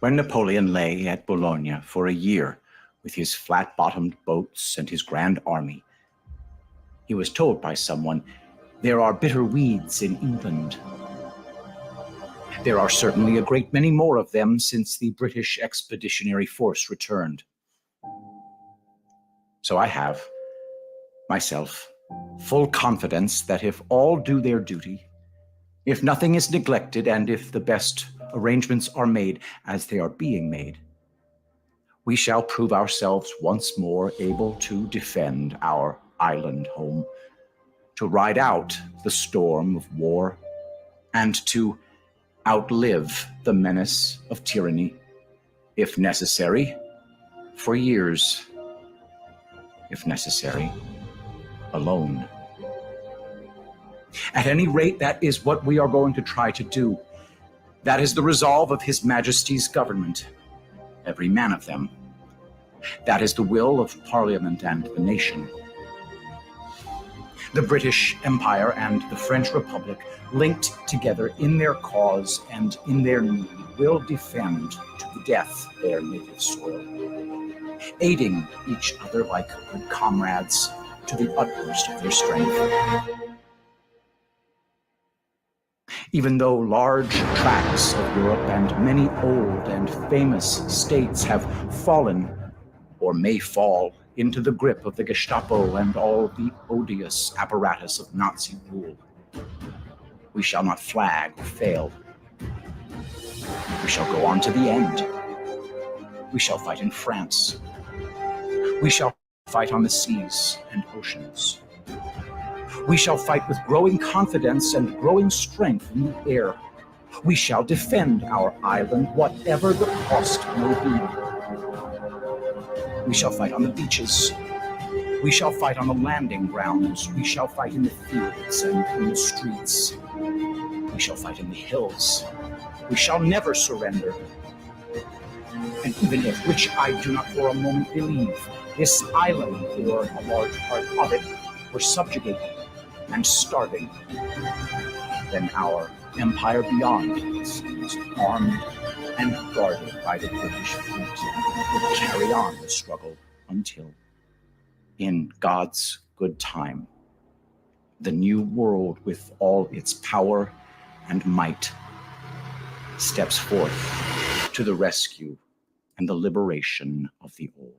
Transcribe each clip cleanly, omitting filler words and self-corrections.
When Napoleon lay at Bologna for a year with his flat-bottomed boats and his grand army, he was told by someone, "There are bitter weeds in England." There are certainly a great many more of them since the British Expeditionary Force returned. So I have, myself, full confidence that if all do their duty, if nothing is neglected, and if the best arrangements are made as they are being made, we shall prove ourselves once more able to defend our island home, to ride out the storm of war, and to outlive the menace of tyranny, if necessary, for years, if necessary, alone. At any rate, that is what we are going to try to do. That is the resolve of His Majesty's government, every man of them. That is the will of Parliament and the nation. The British Empire and the French Republic, linked together in their cause and in their need, will defend to the death their native soil, aiding each other like good comrades to the utmost of their strength. Even though large tracts of Europe and many old and famous states have fallen or may fall into the grip of the Gestapo and all the odious apparatus of Nazi rule, we shall not flag or fail. We shall go on to the end. We shall fight in France. We shall fight on the seas and oceans. We shall fight with growing confidence and growing strength in the air. We shall defend our island, whatever the cost may be. We shall fight on the beaches. We shall fight on the landing grounds. We shall fight in the fields and in the streets. We shall fight in the hills. We shall never surrender. And even if, which I do not for a moment believe, this island, or a large part of it, were subjugated and starving, then our empire beyond is armed and guarded by the British fleet, will carry on the struggle until, in God's good time, the new world with all its power and might steps forth to the rescue and the liberation of the old.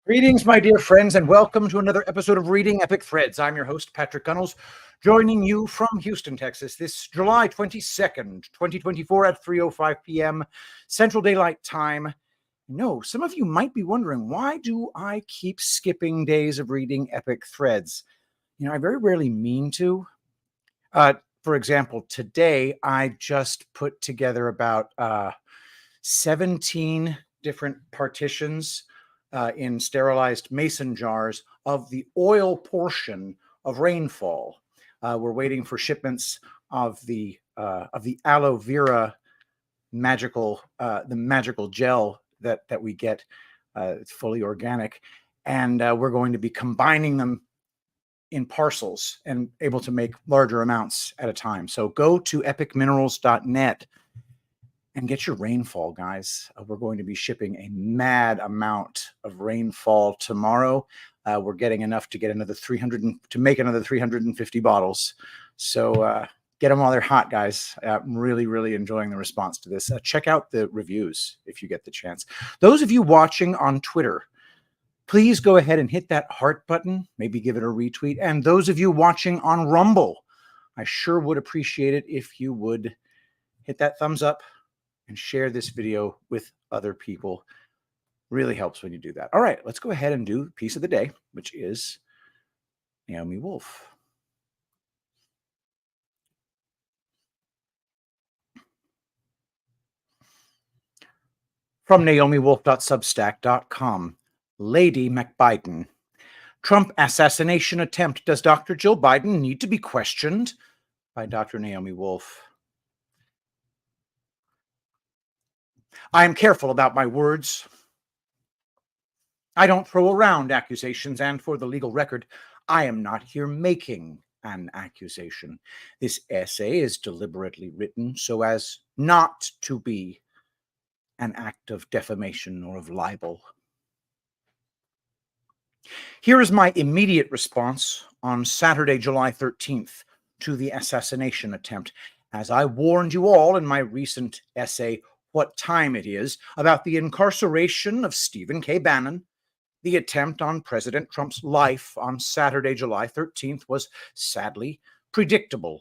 Greetings, my dear friends, and welcome to another episode of Reading Epic Threads. I'm your host, Patrick Gunnels, joining you from Houston, Texas, this July 22nd, 2024 at 3:05 p.m. Central Daylight Time. No, some of you might be wondering, why do I keep skipping days of reading Epic Threads? You know, I very rarely mean to. For example, today I just put together about 17 different partitions in sterilized mason jars of the oil portion of rainfall. We're waiting for shipments of the aloe vera magical gel that we get. It's fully organic, and we're going to be combining them in parcels and able to make larger amounts at a time. So go to epicminerals.net and get your rainfall, guys. We're going to be shipping a mad amount of rainfall tomorrow. We're getting enough to get another 350 bottles. So get them while they're hot, guys. I'm really, really enjoying the response to this. Check out the reviews if you get the chance. Those of you watching on Twitter, please go ahead and hit that heart button, maybe give it a retweet. And those of you watching on Rumble, I sure would appreciate it if you would hit that thumbs up and share this video with other people. Really helps when you do that. All right, let's go ahead and do piece of the day, which is Naomi Wolf. From naomiwolf.substack.com, Lady McBiden. Trump assassination attempt. Does Dr. Jill Biden need to be questioned? By Dr. Naomi Wolf. I am careful about my words. I don't throw around accusations, and for the legal record, I am not here making an accusation. This essay is deliberately written so as not to be an act of defamation or of libel. Here is my immediate response on Saturday, July 13th, to the assassination attempt. As I warned you all in my recent essay, What Time It Is, about the incarceration of Stephen K. Bannon, the attempt on President Trump's life on Saturday, July 13th was sadly predictable,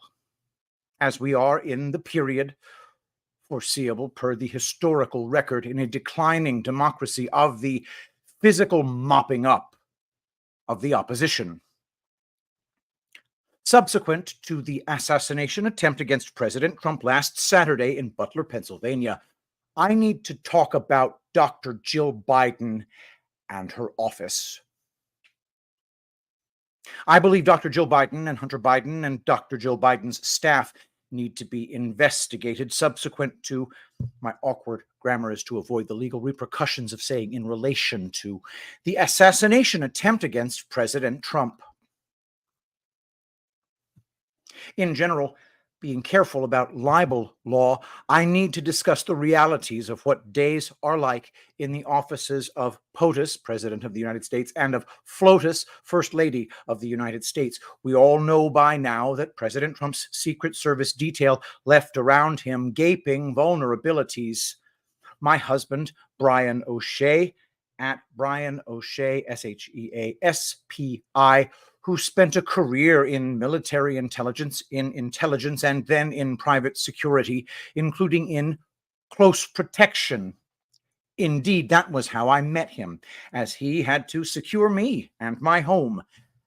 as we are in the period foreseeable per the historical record in a declining democracy of the physical mopping up of the opposition. Subsequent to the assassination attempt against President Trump last Saturday in Butler, Pennsylvania, I need to talk about Dr. Jill Biden and her office. I believe Dr. Jill Biden and Hunter Biden and Dr. Jill Biden's staff need to be investigated. Subsequent to, my awkward grammar is to avoid the legal repercussions of saying in relation to, the assassination attempt against President Trump. In general, being careful about libel law, I need to discuss the realities of what days are like in the offices of POTUS, President of the United States, and of FLOTUS, First Lady of the United States. We all know by now that President Trump's Secret Service detail left around him gaping vulnerabilities. My husband, Brian O'Shea, at Brian O'Shea, SHEASPI, who spent a career in military intelligence, and then in private security, including in close protection. Indeed, that was how I met him, as he had to secure me and my home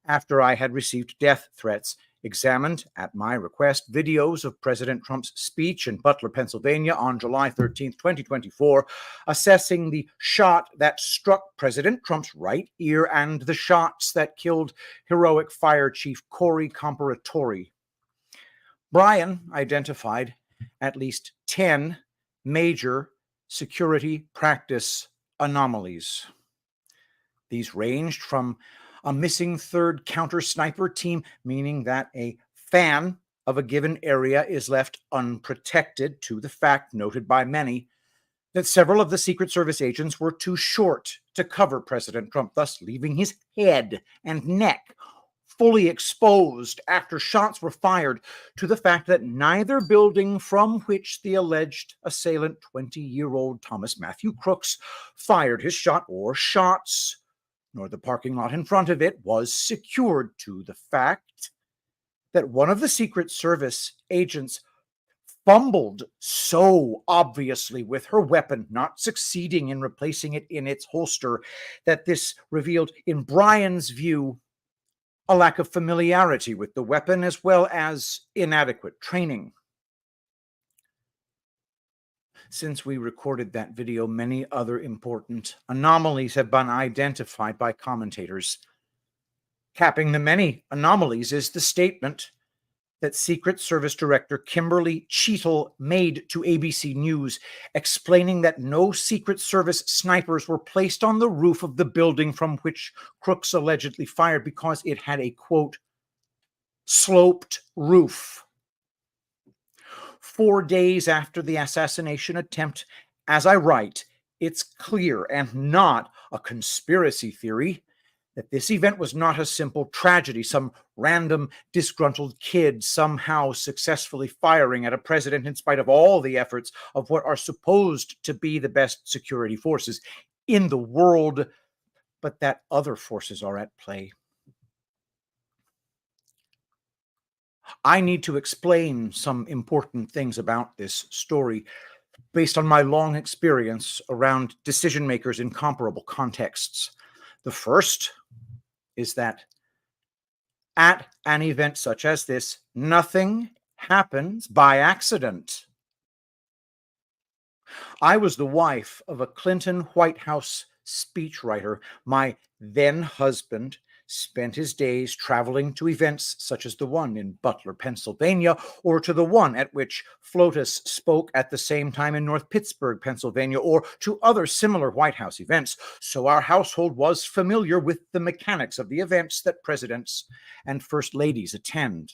after I had received death threats. Examined, at my request, videos of President Trump's speech in Butler, Pennsylvania on July 13, 2024, assessing the shot that struck President Trump's right ear and the shots that killed heroic Fire Chief Corey Comparatori. Brian identified at least 10 major security practice anomalies. These ranged from a missing third counter sniper team, meaning that a fan of a given area is left unprotected, to the fact noted by many that several of the Secret Service agents were too short to cover President Trump, thus leaving his head and neck fully exposed after shots were fired, to the fact that neither building from which the alleged assailant, 20-year-old Thomas Matthew Crooks, fired his shot or shots, nor the parking lot in front of it, was secured, to the fact that one of the Secret Service agents fumbled so obviously with her weapon, not succeeding in replacing it in its holster, that this revealed, in Brian's view, a lack of familiarity with the weapon as well as inadequate training. Since we recorded that video, many other important anomalies have been identified by commentators. Capping the many anomalies is the statement that Secret Service Director Kimberly Cheetle made to ABC News, explaining that no Secret Service snipers were placed on the roof of the building from which Crooks allegedly fired because it had a, quote, sloped roof. 4 days after the assassination attempt, as I write, it's clear and not a conspiracy theory that this event was not a simple tragedy, some random disgruntled kid somehow successfully firing at a president in spite of all the efforts of what are supposed to be the best security forces in the world but that other forces are at play. I need to explain some important things about this story based on my long experience around decision makers in comparable contexts. The first is that at an event such as this, nothing happens by accident. I was the wife of a Clinton White House speechwriter. My then husband spent his days traveling to events such as the one in Butler, Pennsylvania, or to the one at which FLOTUS spoke at the same time in North Pittsburgh, Pennsylvania, or to other similar White House events. So our household was familiar with the mechanics of the events that presidents and first ladies attend.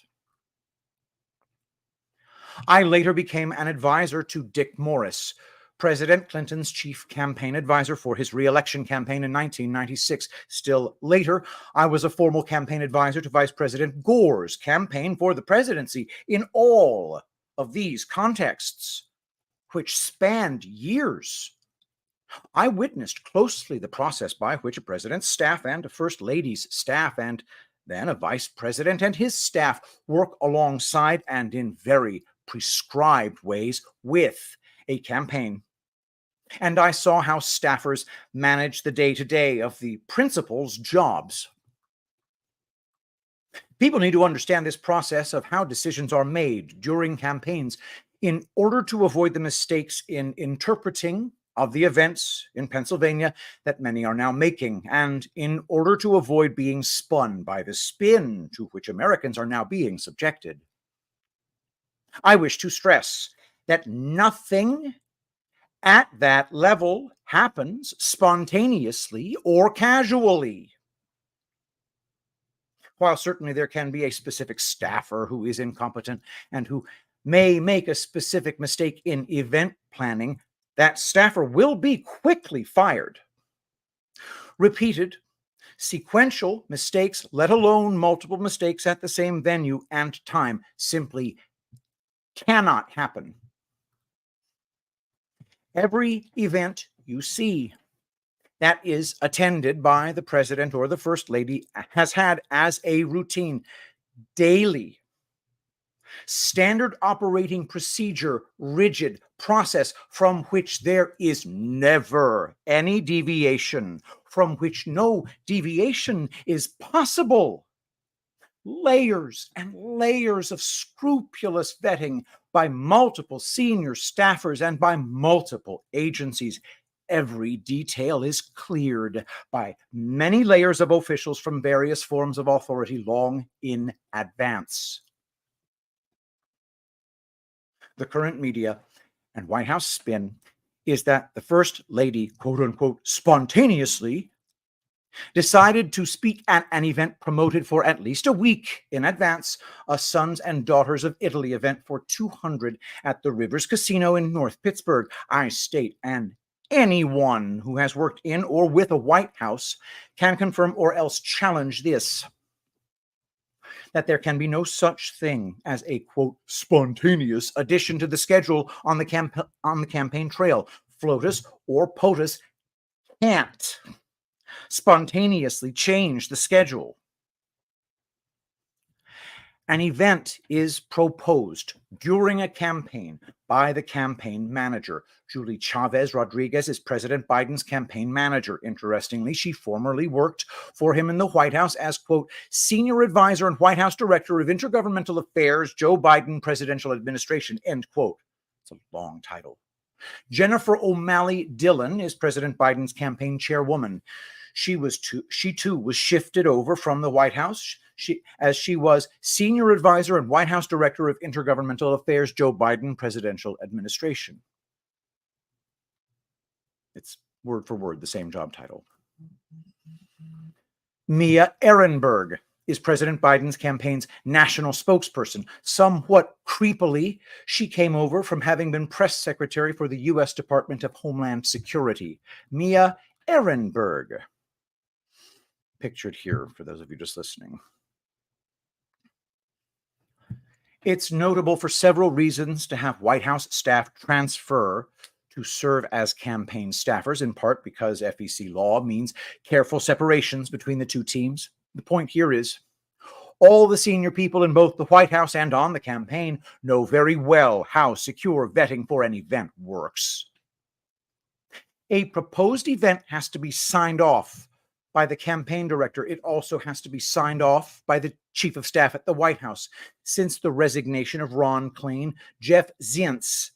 I later became an advisor to Dick Morris, President Clinton's chief campaign advisor for his re-election campaign in 1996. Still later, I was a formal campaign advisor to Vice President Gore's campaign for the presidency. In all of these contexts, which spanned years, I witnessed closely the process by which a president's staff and a first lady's staff and then a vice president and his staff work alongside and in very prescribed ways with a campaign. And I saw how staffers manage the day-to-day of the principals' jobs. People need to understand this process of how decisions are made during campaigns in order to avoid the mistakes in interpreting of the events in Pennsylvania that many are now making, and in order to avoid being spun by the spin to which Americans are now being subjected. I wish to stress that nothing at that level happens spontaneously or casually. While certainly there can be a specific staffer who is incompetent and who may make a specific mistake in event planning, that staffer will be quickly fired. Repeated, sequential mistakes, let alone multiple mistakes at the same venue and time, simply cannot happen. Every event you see that is attended by the president or the first lady has had as a routine, daily, standard operating procedure, rigid process from which there is never any deviation, from which no deviation is possible. Layers and layers of scrupulous vetting by multiple senior staffers and by multiple agencies. Every detail is cleared by many layers of officials from various forms of authority long in advance. The current media and White House spin is that the First Lady, quote unquote, spontaneously decided to speak at an event promoted for at least a week in advance, a Sons and Daughters of Italy event for 200 at the Rivers Casino in North Pittsburgh. I state, and anyone who has worked in or with a White House can confirm or else challenge this, that there can be no such thing as a, quote, spontaneous addition to the schedule on the campaign trail. FLOTUS or POTUS can't spontaneously change the schedule. An event is proposed during a campaign by the campaign manager. Julie Chavez Rodriguez is President Biden's campaign manager. Interestingly, she formerly worked for him in the White House as, quote, senior advisor and White House director of intergovernmental affairs, Joe Biden presidential administration, end quote. It's a long title. Jennifer O'Malley Dillon is President Biden's campaign chairwoman. She too was shifted over from the White House as she was senior advisor and White House director of intergovernmental affairs, Joe Biden presidential administration. It's word for word the same job title. Mia Ehrenberg is President Biden's campaign's national spokesperson. Somewhat creepily, she came over from having been press secretary for the U.S. Department of Homeland Security. Mia Ehrenberg, pictured here for those of you just listening. It's notable for several reasons to have White House staff transfer to serve as campaign staffers, in part because FEC law means careful separations between the two teams. The point here is all the senior people in both the White House and on the campaign know very well how secure vetting for an event works. A proposed event has to be signed off by the campaign director. It also has to be signed off by the chief of staff at the White House. Since the resignation of Ron Klain, Jeff Zients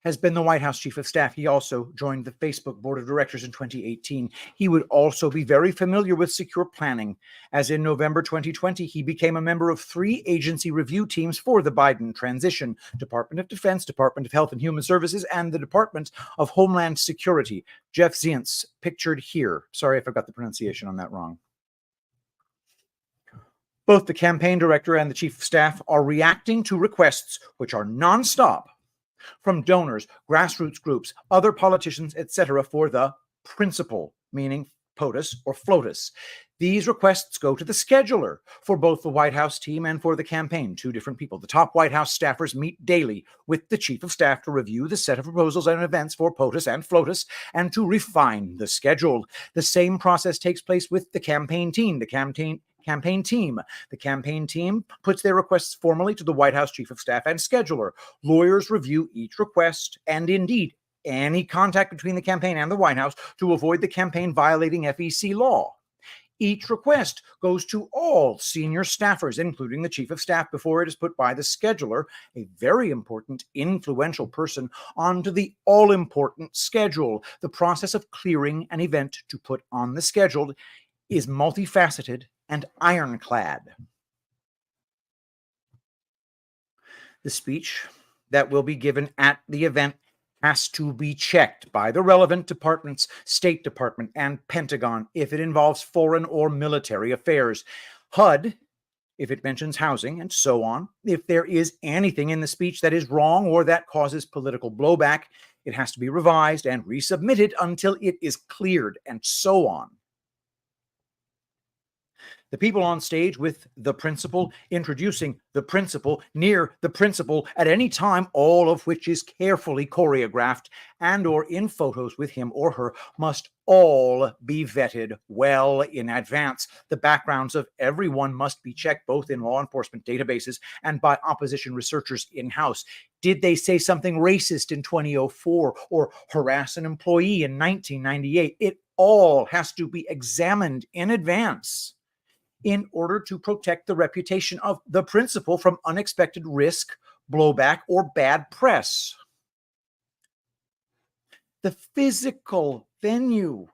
has been the White House chief of staff. He also joined the Facebook board of directors in 2018. He would also be very familiar with secure planning, as in November 2020, he became a member of 3 agency review teams for the Biden transition: Department of Defense, Department of Health and Human Services, and the Department of Homeland Security. Jeff Zients, pictured here. Sorry if I got the pronunciation on that wrong. Both the campaign director and the chief of staff are reacting to requests which are nonstop from donors, grassroots groups, other politicians, etc., for the principal, meaning POTUS or FLOTUS. These requests go to the scheduler for both the White House team and for the campaign, 2 different people. The top White House staffers meet daily with the chief of staff to review the set of proposals and events for POTUS and FLOTUS and to refine the schedule. The same process takes place with the campaign team. The campaign team puts their requests formally to the White House chief of staff and scheduler. Lawyers review each request and indeed any contact between the campaign and the White House to avoid the campaign violating FEC law. Each request goes to all senior staffers, including the chief of staff, before it is put by the scheduler, a very important, influential person, onto the all-important schedule. The process of clearing an event to put on the schedule is multifaceted and ironclad. The speech that will be given at the event has to be checked by the relevant departments, State Department and Pentagon, if it involves foreign or military affairs, HUD, if it mentions housing, and so on. If there is anything in the speech that is wrong or that causes political blowback, it has to be revised and resubmitted until it is cleared, and so on. The people on stage with the principal, introducing the principal, near the principal at any time, all of which is carefully choreographed and or in photos with him or her, must all be vetted well in advance. The backgrounds of everyone must be checked both in law enforcement databases and by opposition researchers in-house. Did they say something racist in 2004 or harass an employee in 1998? It all has to be examined in advance in order to protect the reputation of the principal from unexpected risk, blowback, or bad press. The physical venue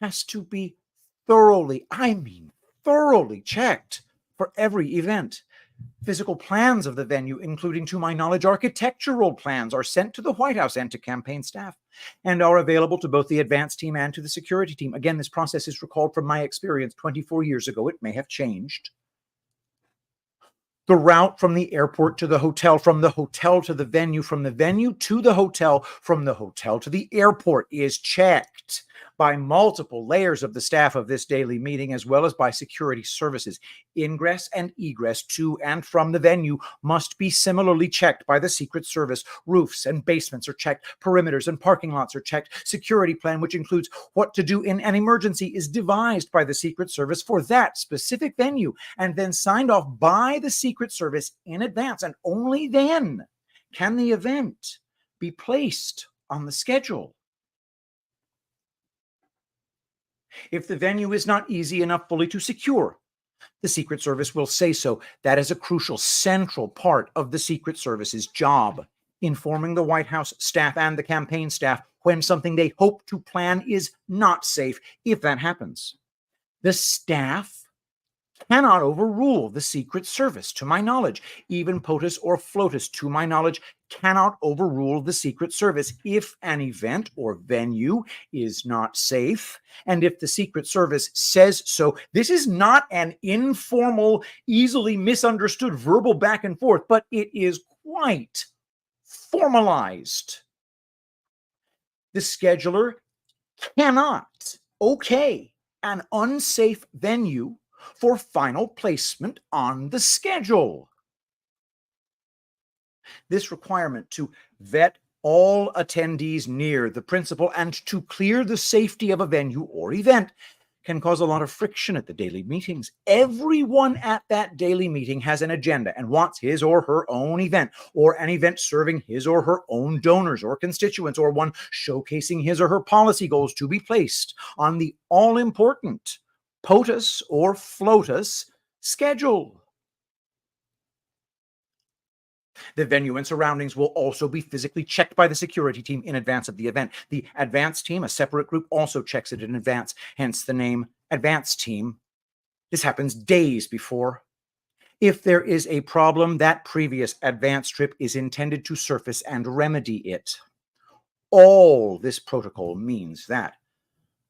has to be thoroughly checked for every event. Physical plans of the venue, including, to my knowledge, architectural plans, are sent to the White House and to campaign staff and are available to both the advance team and to the security team. Again, this process is recalled from my experience 24 years ago. It may have changed. The route from the airport to the hotel, from the hotel to the venue, from the venue to the hotel, from the hotel to the airport is checked by multiple layers of the staff of this daily meeting, as well as by security services. Ingress and egress to and from the venue must be similarly checked by the Secret Service. Roofs and basements are checked. Perimeters and parking lots are checked. Security plan, which includes what to do in an emergency, is devised by the Secret Service for that specific venue and then signed off by the Secret Service in advance. And only then can the event be placed on the schedule. If the venue is not easy enough fully to secure, the Secret Service will say so. That is a crucial, central part of the Secret Service's job, informing the White House staff and the campaign staff when something they hope to plan is not safe, if that happens. The staff cannot overrule the Secret Service, to my knowledge. Even POTUS or FLOTUS, to my knowledge, cannot overrule the Secret Service if an event or venue is not safe. And if the Secret Service says so, this is not an informal, easily misunderstood verbal back and forth, but it is quite formalized. The scheduler cannot okay an unsafe venue for final placement on the schedule. This requirement to vet all attendees near the principal and to clear the safety of a venue or event can cause a lot of friction at the daily meetings. Everyone at that daily meeting has an agenda and wants his or her own event, or an event serving his or her own donors or constituents, or one showcasing his or her policy goals to be placed on the all-important POTUS or FLOTUS schedule. The venue and surroundings will also be physically checked by the security team in advance of the event. The advance team, a separate group, also checks it in advance, hence the name advance team. This happens days before. If there is a problem, that previous advance trip is intended to surface and remedy it. All this protocol means that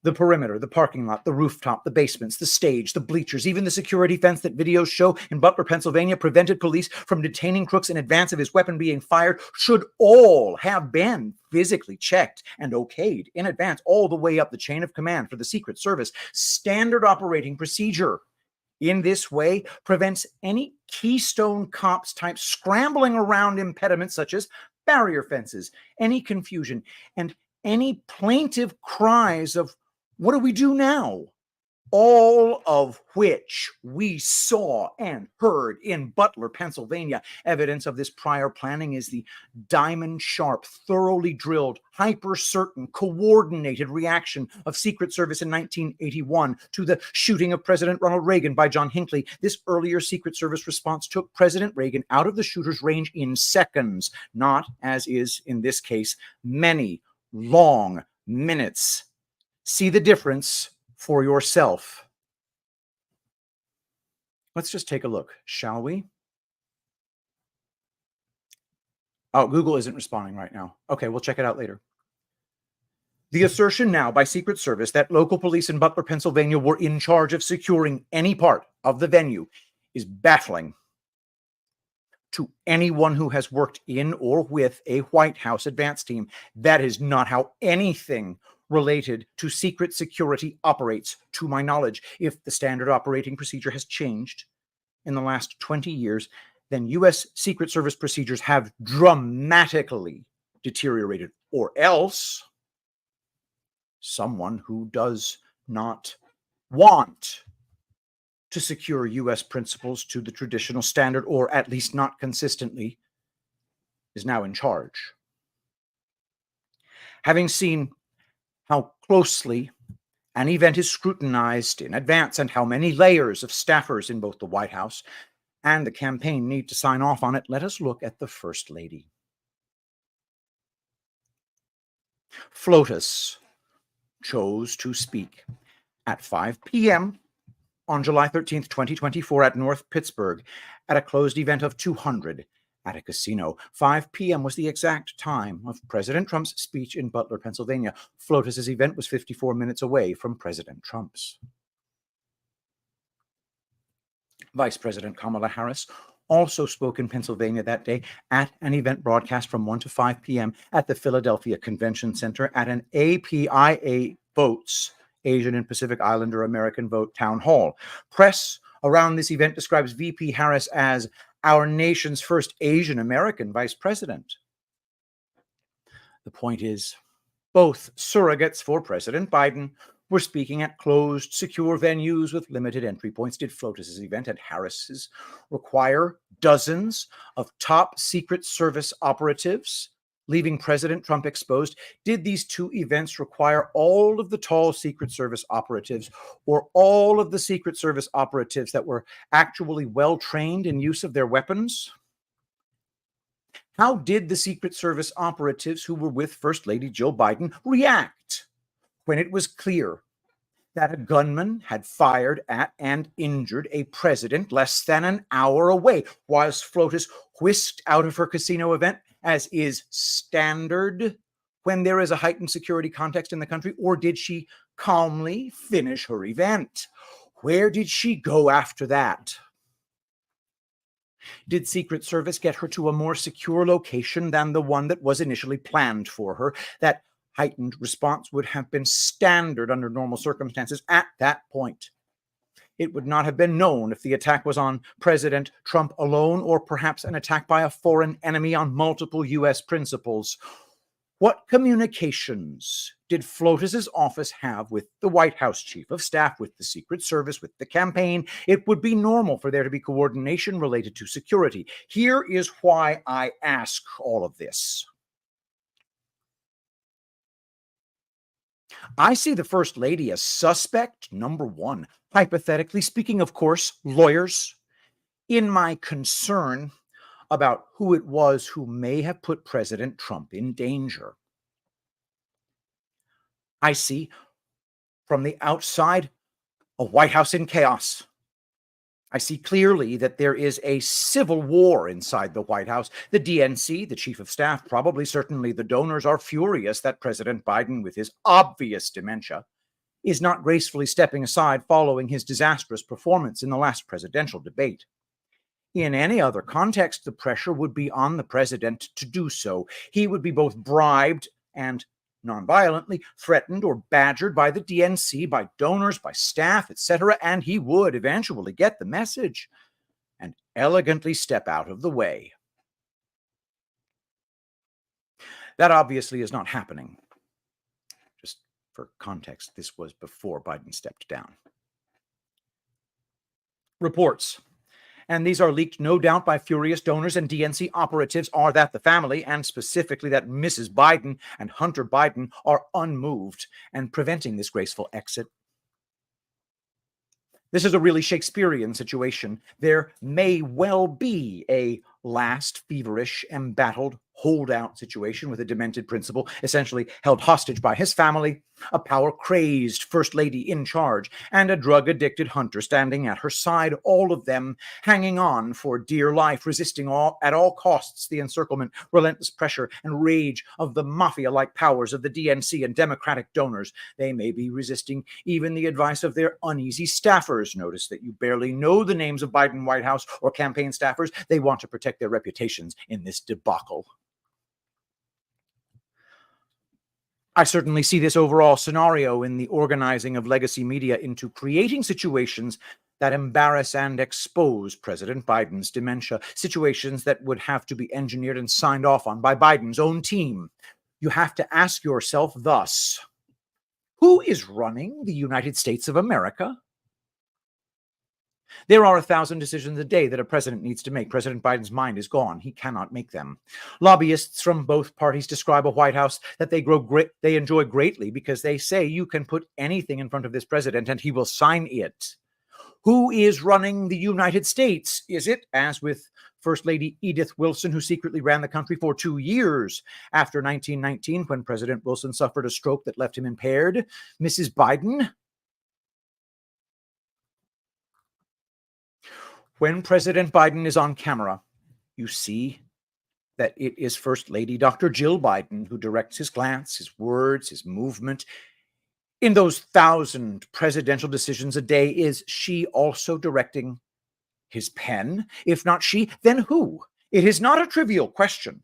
the perimeter, the parking lot, the rooftop, the basements, the stage, the bleachers, even the security fence that videos show in Butler, Pennsylvania, prevented police from detaining Crooks in advance of his weapon being fired, should all have been physically checked and okayed in advance, all the way up the chain of command for the Secret Service. Standard operating procedure in this way prevents any Keystone Cops type scrambling around impediments such as barrier fences, any confusion, and any plaintive cries of, "What do we do now?" All of which we saw and heard in Butler, Pennsylvania. Evidence of this prior planning is the diamond-sharp, thoroughly drilled, hyper-certain, coordinated reaction of Secret Service in 1981 to the shooting of President Ronald Reagan by John Hinckley. This earlier Secret Service response took President Reagan out of the shooter's range in seconds, not, as is in this case, many long minutes. See the difference for yourself. Let's just take a look, shall we? Oh, Google isn't responding right now. Okay, we'll check it out later. The assertion now by Secret Service that local police in Butler, Pennsylvania were in charge of securing any part of the venue is baffling to anyone who has worked in or with a White House advance team. That is not how anything related to secret security operates, to my knowledge. If the standard operating procedure has changed in the last 20 years, then U.S. Secret Service procedures have dramatically deteriorated, or else someone who does not want to secure U.S. principles to the traditional standard, or at least not consistently, is now in charge. Having seen how closely an event is scrutinized in advance and how many layers of staffers in both the White House and the campaign need to sign off on it, let us look at the First Lady. FLOTUS chose to speak at 5 p.m. on July 13th, 2024 at North Pittsburgh at a closed event of 200 at a casino. 5 p.m. was the exact time of President Trump's speech in Butler, Pennsylvania. FLOTUS's event was 54 minutes away from President Trump's. Vice President Kamala Harris also spoke in Pennsylvania that day at an event broadcast from 1 to 5 p.m. at the Philadelphia Convention Center at an APIA Votes, Asian and Pacific Islander American Vote Town Hall. Press around this event describes VP Harris as our nation's first Asian American vice president. The point is, both surrogates for President Biden were speaking at closed, secure venues with limited entry points. Did FLOTUS's event at Harris's require dozens of top Secret Service operatives, leaving President Trump exposed? Did these two events require all of the tall Secret Service operatives, or all of the Secret Service operatives that were actually well-trained in use of their weapons? How did the Secret Service operatives who were with First Lady Jill Biden react when it was clear that a gunman had fired at and injured a president less than an hour away? Was FLOTUS whisked out of her casino event, as is standard when there is a heightened security context in the country, or did she calmly finish her event? Where did she go after that? Did Secret Service get her to a more secure location than the one that was initially planned for her? That heightened response would have been standard under normal circumstances at that point. It would not have been known if the attack was on President Trump alone, or perhaps an attack by a foreign enemy on multiple U.S. principals. What communications did Flotus's office have with the White House chief of staff, with the Secret Service, with the campaign? It would be normal for there to be coordination related to security. Here is why I ask all of this. I see the First Lady as suspect number one. Hypothetically speaking, of course, lawyers, in my concern about who it was who may have put President Trump in danger. I see from the outside a White House in chaos. I see clearly that there is a civil war inside the White House. The DNC, the chief of staff, probably certainly the donors, are furious that President Biden, with his obvious dementia, is not gracefully stepping aside following his disastrous performance in the last presidential debate. In any other context, the pressure would be on the president to do so. He would be both bribed and nonviolently threatened or badgered by the DNC, by donors, by staff, etc., and he would eventually get the message and elegantly step out of the way. That obviously is not happening. Just for context, this was before Biden stepped down. Reports, and these are leaked no doubt by furious donors and DNC operatives, are that the family, and specifically that Mrs. Biden and Hunter Biden, are unmoved and preventing this graceful exit. This is a really Shakespearean situation. There may well be a last feverish, embattled holdout situation with a demented principal essentially held hostage by his family, a power-crazed First Lady in charge, and a drug-addicted Hunter standing at her side, all of them hanging on for dear life, resisting at all costs the encirclement, relentless pressure, and rage of the mafia-like powers of the DNC and Democratic donors. They may be resisting even the advice of their uneasy staffers. Notice that you barely know the names of Biden White House or campaign staffers. They want to protect their reputations in this debacle. I certainly see this overall scenario in the organizing of legacy media into creating situations that embarrass and expose President Biden's dementia, situations that would have to be engineered and signed off on by Biden's own team. You have to ask yourself thus, who is running the United States of America? There are 1,000 decisions a day that a president needs to make. President Biden's mind is gone. He cannot make them. Lobbyists from both parties describe a White House that they enjoy greatly because they say you can put anything in front of this president and he will sign it. Who is running the United States? Is it, as with First Lady Edith Wilson, who secretly ran the country for 2 years after 1919 when President Wilson suffered a stroke that left him impaired, Mrs. Biden? When President Biden is on camera, you see that it is First Lady Dr. Jill Biden who directs his glance, his words, his movement. In those 1,000 presidential decisions a day, is she also directing his pen? If not she, then who? It is not a trivial question.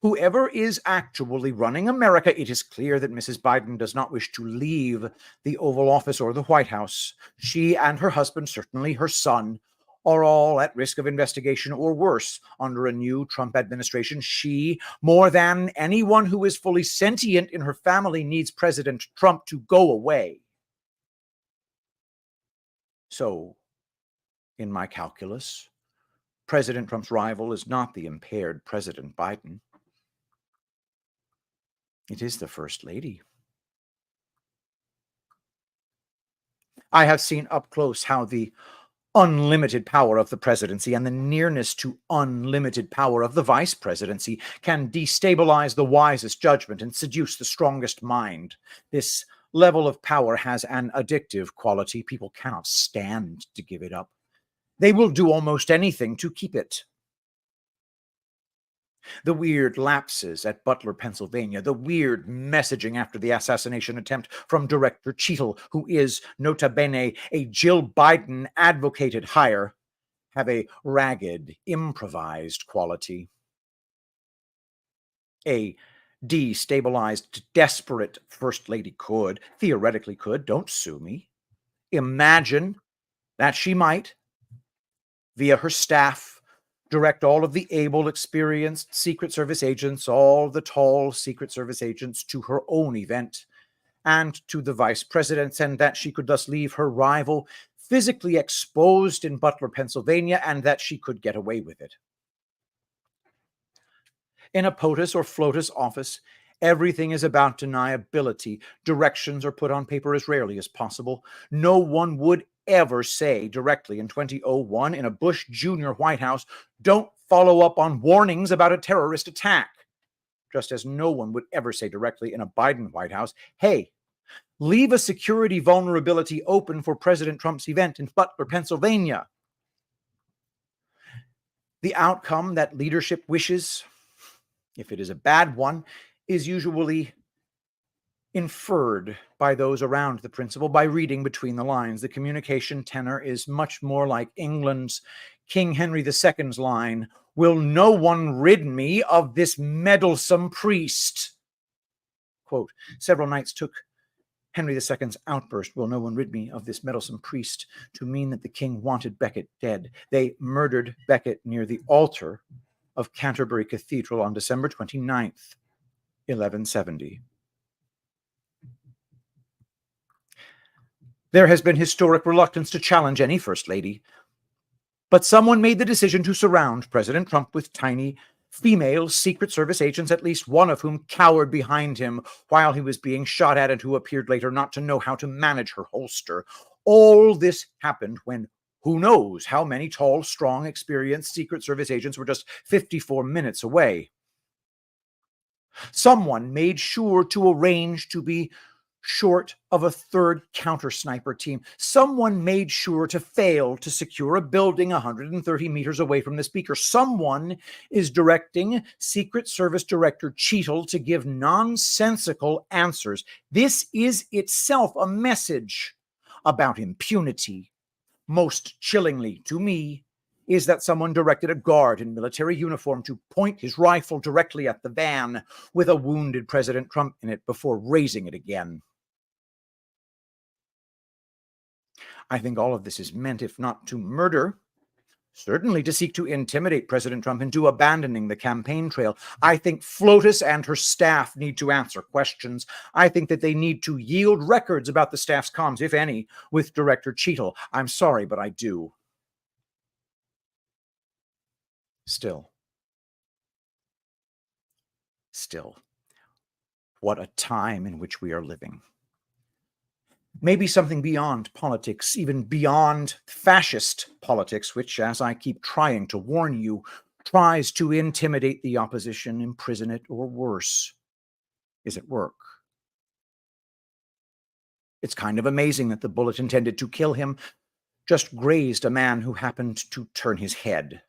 Whoever is actually running America, it is clear that Mrs. Biden does not wish to leave the Oval Office or the White House. She and her husband, certainly her son, are all at risk of investigation or worse under a new Trump administration. She, more than anyone who is fully sentient in her family, needs President Trump to go away. So, in my calculus, President Trump's rival is not the impaired President Biden. It is the First Lady. I have seen up close how the unlimited power of the presidency and the nearness to unlimited power of the vice presidency can destabilize the wisest judgment and seduce the strongest mind. This level of power has an addictive quality. People cannot stand to give it up. They will do almost anything to keep it. The weird lapses at Butler, Pennsylvania, the weird messaging after the assassination attempt from Director Cheetle, who is, nota bene, a Jill Biden advocated hire, have a ragged, improvised quality. A destabilized, desperate First Lady could, theoretically could, don't sue me, imagine that she might, via her staff, direct all of the able, experienced Secret Service agents, all the tall Secret Service agents, to her own event and to the vice president's, and that she could thus leave her rival physically exposed in Butler, Pennsylvania, and that she could get away with it. In a POTUS or FLOTUS office, everything is about deniability. Directions are put on paper as rarely as possible. No one would ever say directly in 2001 in a Bush Jr. White House, "Don't follow up on warnings about a terrorist attack." Just as no one would ever say directly in a Biden White House, "Hey, leave a security vulnerability open for President Trump's event in Butler, Pennsylvania." The outcome that leadership wishes, if it is a bad one, is usually inferred by those around the principal by reading between the lines. The communication tenor is much more like England's King Henry II's line, "Will no one rid me of this meddlesome priest?" Quote, several nights took Henry II's outburst, "Will no one rid me of this meddlesome priest?" to mean that the king wanted Becket dead. They murdered Becket near the altar of Canterbury Cathedral on December 29th, 1170. There has been historic reluctance to challenge any First Lady, but someone made the decision to surround President Trump with tiny female Secret Service agents, at least one of whom cowered behind him while he was being shot at and who appeared later not to know how to manage her holster. All this happened when who knows how many tall, strong, experienced Secret Service agents were just 54 minutes away. Someone made sure to arrange to be short of a third counter sniper team. Someone made sure to fail to secure a building 130 meters away from the speaker. Someone is directing Secret Service Director Cheatle to give nonsensical answers. This is itself a message about impunity. Most chillingly to me is that someone directed a guard in military uniform to point his rifle directly at the van with a wounded President Trump in it before raising it again. I think all of this is meant, if not to murder, certainly to seek to intimidate President Trump into abandoning the campaign trail. I think FLOTUS and her staff need to answer questions. I think that they need to yield records about the staff's comms, if any, with Director Cheatle. I'm sorry, but I do. Still, what a time in which we are living. Maybe something beyond politics, even beyond fascist politics, which, as I keep trying to warn you, tries to intimidate the opposition, imprison it, or worse, is at work. It's kind of amazing that the bullet intended to kill him just grazed a man who happened to turn his head.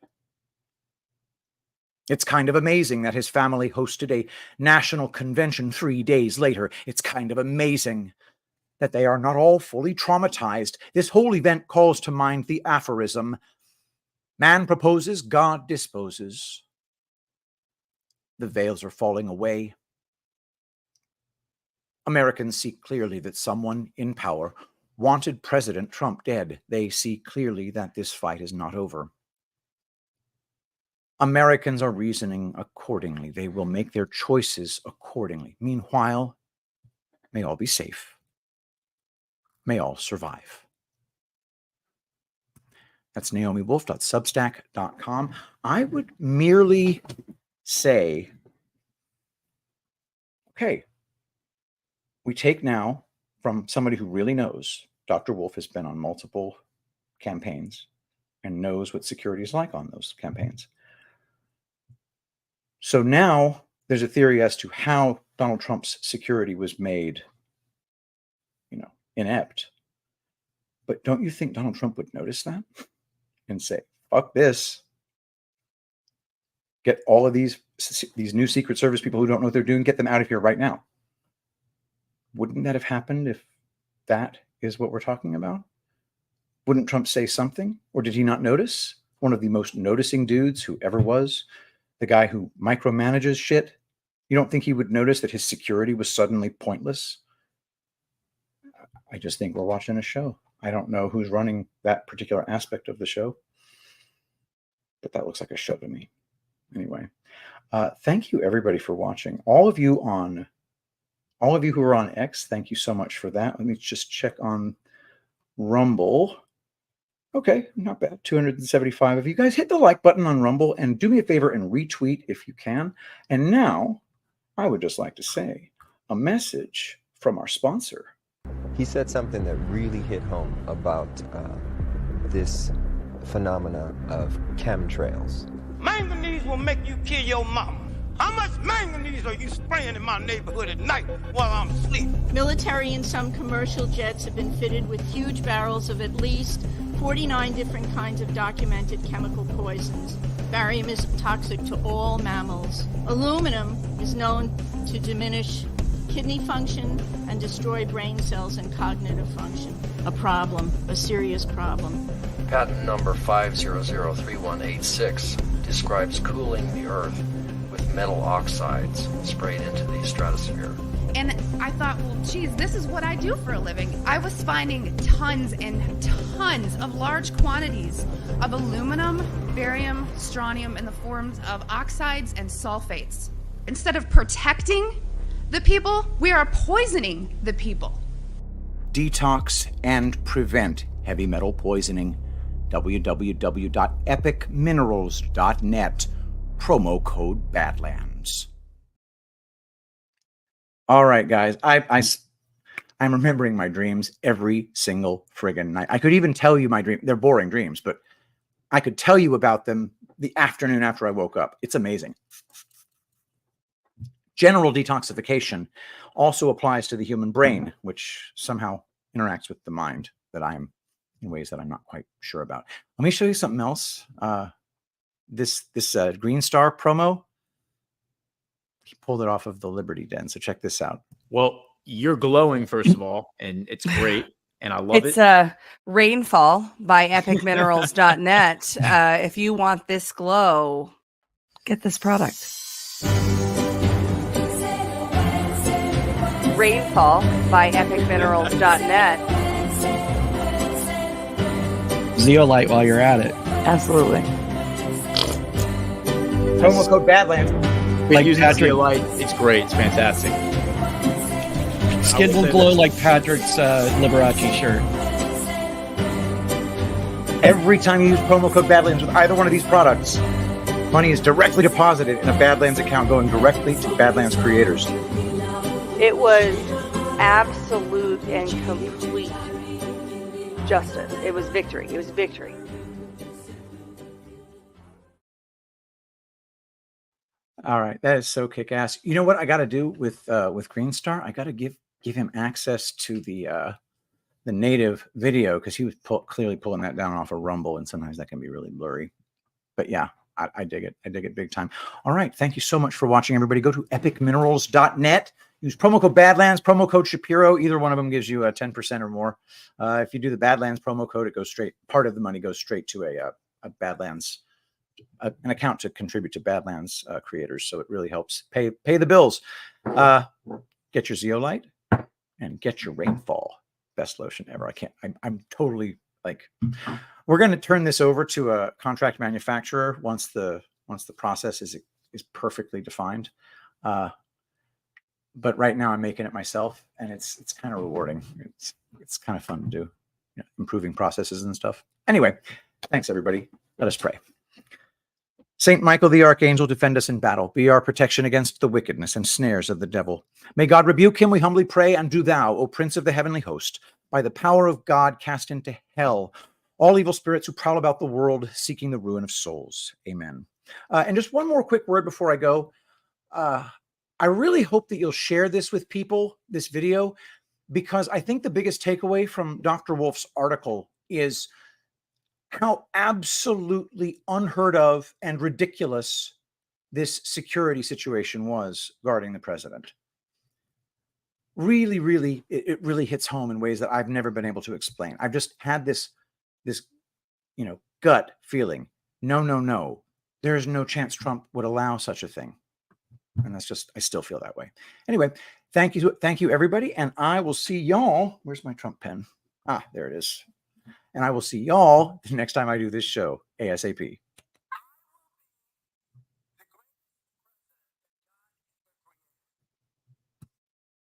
It's kind of amazing that his family hosted a national convention 3 days later. It's kind of amazing that they are not all fully traumatized. This whole event calls to mind the aphorism, "Man proposes, God disposes." The veils are falling away. Americans see clearly that someone in power wanted President Trump dead. They see clearly that this fight is not over. Americans are reasoning accordingly. They will make their choices accordingly. Meanwhile, may all be safe. May all survive. That's NaomiWolf.substack.com. I would merely say, okay, we take now from somebody who really knows. Dr. Wolf has been on multiple campaigns and knows what security is like on those campaigns. So now there's a theory as to how Donald Trump's security was made, inept. But don't you think Donald Trump would notice that and say, fuck this? Get all of these new Secret Service people who don't know what they're doing, get them out of here right now. Wouldn't that have happened if that is what we're talking about? Wouldn't Trump say something? Or did he not notice? One of the most noticing dudes who ever was, the guy who micromanages shit. You don't think he would notice that his security was suddenly pointless? I just think we're watching a show. I don't know who's running that particular aspect of the show. but that looks like a show to me. Anyway, thank you everybody for watching. All of you who are on X, thank you so much for that. Let me just check on Rumble. Okay, not bad. 275 of you guys. Hit the like button on Rumble and do me a favor and retweet if you can. And now I would just like to say a message from our sponsor. He said something that really hit home about this phenomena of chemtrails. Manganese will make you kill your mama. How much manganese are you spraying in my neighborhood at night while I'm asleep? Military and some commercial jets have been fitted with huge barrels of at least 49 different kinds of documented chemical poisons. Barium is toxic to all mammals. Aluminum is known to diminish kidney function and destroy brain cells and cognitive function. A problem, a serious problem. Patent number 5003186 describes cooling the Earth with metal oxides sprayed into the stratosphere. And I thought, well, geez, this is what I do for a living. I was finding tons and tons of large quantities of aluminum, barium, strontium in the forms of oxides and sulfates. Instead of protecting the people, we are poisoning the people. Detox and prevent heavy metal poisoning. www.epicminerals.net. Promo code Badlands. All right, guys. I'm remembering my dreams every single friggin' night. I could even tell you my dream. They're boring dreams, but I could tell you about them the afternoon after I woke up. It's amazing. General detoxification also applies to the human brain, which somehow interacts with the mind that I'm in ways that I'm not quite sure about. Let me show you something else. This Green Star promo, he pulled it off of the Liberty Den. So check this out. Well, you're glowing, first of all, and it's great. And I love it. It's Rainfall by epicminerals.net. If you want this glow, get this product. Rainfall by epicminerals.net. Zeolite while you're at it. Absolutely. Promo code Badlands. Like using Zeolite, it's great. It's fantastic. Skin will glow like Patrick's Liberace shirt. Every time you use promo code Badlands with either one of these products, money is directly deposited in a Badlands account going directly to Badlands creators. It was absolute and complete justice. It was victory. It was victory. All right, that is so kick-ass. You know what I got to do with Green Star? I got to give him access to the native video because he was clearly pulling that down off of Rumble, and sometimes that can be really blurry. But yeah, I dig it. I dig it big time. All right, thank you so much for watching, everybody. Go to epicminerals.net. Use promo code Badlands, promo code Shapiro. Either one of them gives you 10% or more. If you do the Badlands promo code, it goes straight. Part of the money goes straight to a Badlands, an account to contribute to Badlands creators. So it really helps pay the bills. Get your Zeolite and get your Rainfall. Best lotion ever. I'm totally like. We're going to turn this over to a contract manufacturer once the process is perfectly defined. But right now I'm making it myself, and it's kind of rewarding. It's kind of fun to do, improving processes and stuff. Anyway, thanks everybody. Let us pray. Saint Michael the Archangel, defend us in battle. Be our protection against the wickedness and snares of the devil. May God rebuke him, we humbly pray, and do thou, O Prince of the heavenly host, by the power of God cast into hell all evil spirits who prowl about the world seeking the ruin of souls. Amen. And just one more quick word before I go. I really hope that you'll share this with people, this video, because I think the biggest takeaway from Dr. Wolf's article is how absolutely unheard of and ridiculous this security situation was guarding the president. Really, really, it really hits home in ways that I've never been able to explain. I've just had this gut feeling. No. There's no chance Trump would allow such a thing. And that's just, I still feel that way. Anyway, thank you, everybody. And I will see y'all. Where's my Trump pen? There it is. And I will see y'all the next time I do this show, ASAP.